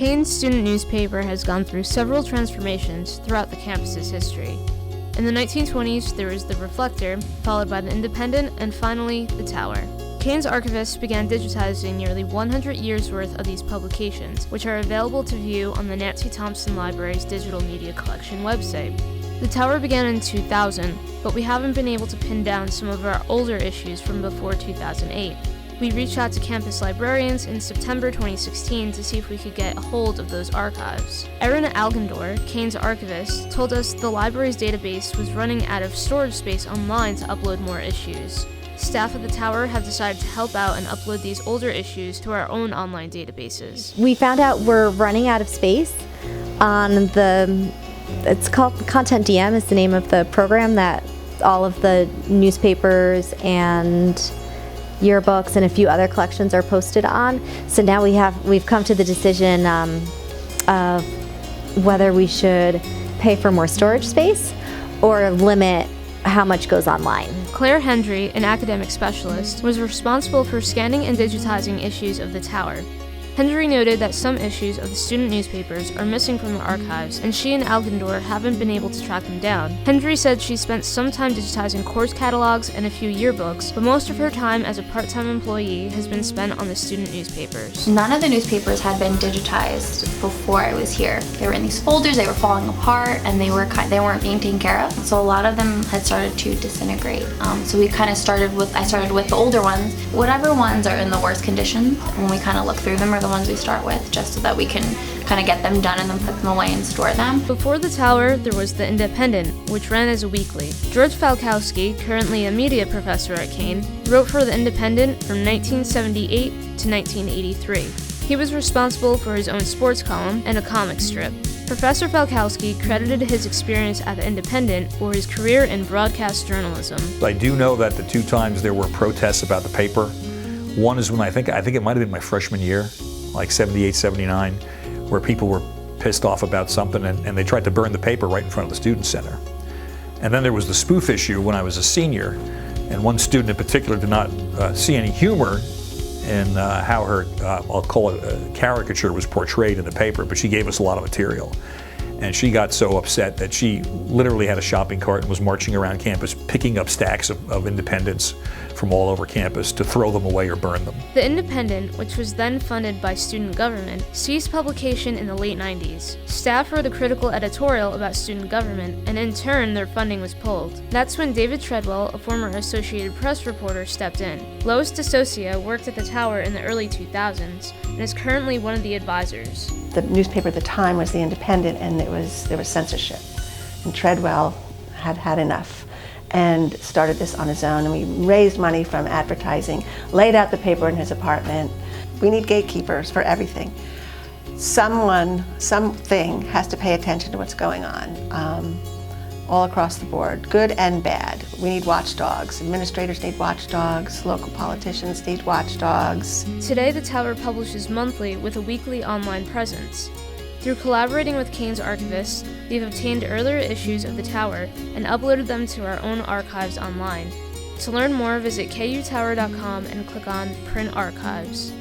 Kane's student newspaper has gone through several transformations throughout the campus's history. In the 1920s, there was the Reflector, followed by the Independent, and finally, the Tower. Kane's archivists began digitizing nearly 100 years' worth of these publications, which are available to view on the Nancy Thompson Library's Digital Media Collection website. The Tower began in 2000, but we haven't been able to pin down some of our older issues from before 2008. We reached out to campus librarians in September 2016 to see if we could get a hold of those archives. Erin Algendor, Kane's archivist, told us the library's database was running out of storage space online to upload more issues. Staff at the Tower have decided to help out and upload these older issues to our own online databases. We found out we're running out of space on it's called Content DM is the name of the program that all of the newspapers and yearbooks and a few other collections are posted on. So now we've come to the decision of whether we should pay for more storage space or limit how much goes online. Claire Hendry, an academic specialist, was responsible for scanning and digitizing issues of the Tower. Hendry noted that some issues of the student newspapers are missing from the archives, and she and Algendor haven't been able to track them down. Hendry said she spent some time digitizing course catalogs and a few yearbooks, but most of her time as a part-time employee has been spent on the student newspapers. None of the newspapers had been digitized before I was here. They were in these folders, they were falling apart, and they weren't being taken care of. So a lot of them had started to disintegrate. So we kind of started with the older ones. Whatever ones are in the worst condition, when we kind of look through them, are the ones we start with, just so that we can kind of get them done and then put them away and store them. Before the Tower, there was the Independent, which ran as a weekly. George Falkowski, currently a media professor at Kane, wrote for the Independent from 1978 to 1983. He was responsible for his own sports column and a comic strip. Professor Falkowski credited his experience at the Independent for his career in broadcast journalism. I do know that the two times there were protests about the paper. One is when I think it might have been my freshman year, like 78, 79, where people were pissed off about something and they tried to burn the paper right in front of the student center. And then there was the spoof issue when I was a senior, and one student in particular did not see any humor in how her, I'll call it a caricature, was portrayed in the paper, but she gave us a lot of material. And she got so upset that she literally had a shopping cart and was marching around campus picking up stacks of Independents from all over campus to throw them away or burn them. The Independent, which was then funded by student government, ceased publication in the late 90s. Staff wrote a critical editorial about student government, and in turn their funding was pulled. That's when David Treadwell, a former Associated Press reporter, stepped in. Lois DeSocia worked at the Tower in the early 2000s and is currently one of the advisors. The newspaper at the time was the Independent, and there was censorship. And Treadwell had had enough and started this on his own, and we raised money from advertising, laid out the paper in his apartment. We need gatekeepers for everything. Something has to pay attention to what's going on, all across the board, good and bad. We need watchdogs. Administrators need watchdogs. Local politicians need watchdogs. Today, the Tower publishes monthly with a weekly online presence. Through collaborating with Kane's archivists, we've obtained earlier issues of the Tower and uploaded them to our own archives online. To learn more, visit kutower.com and click on Print Archives.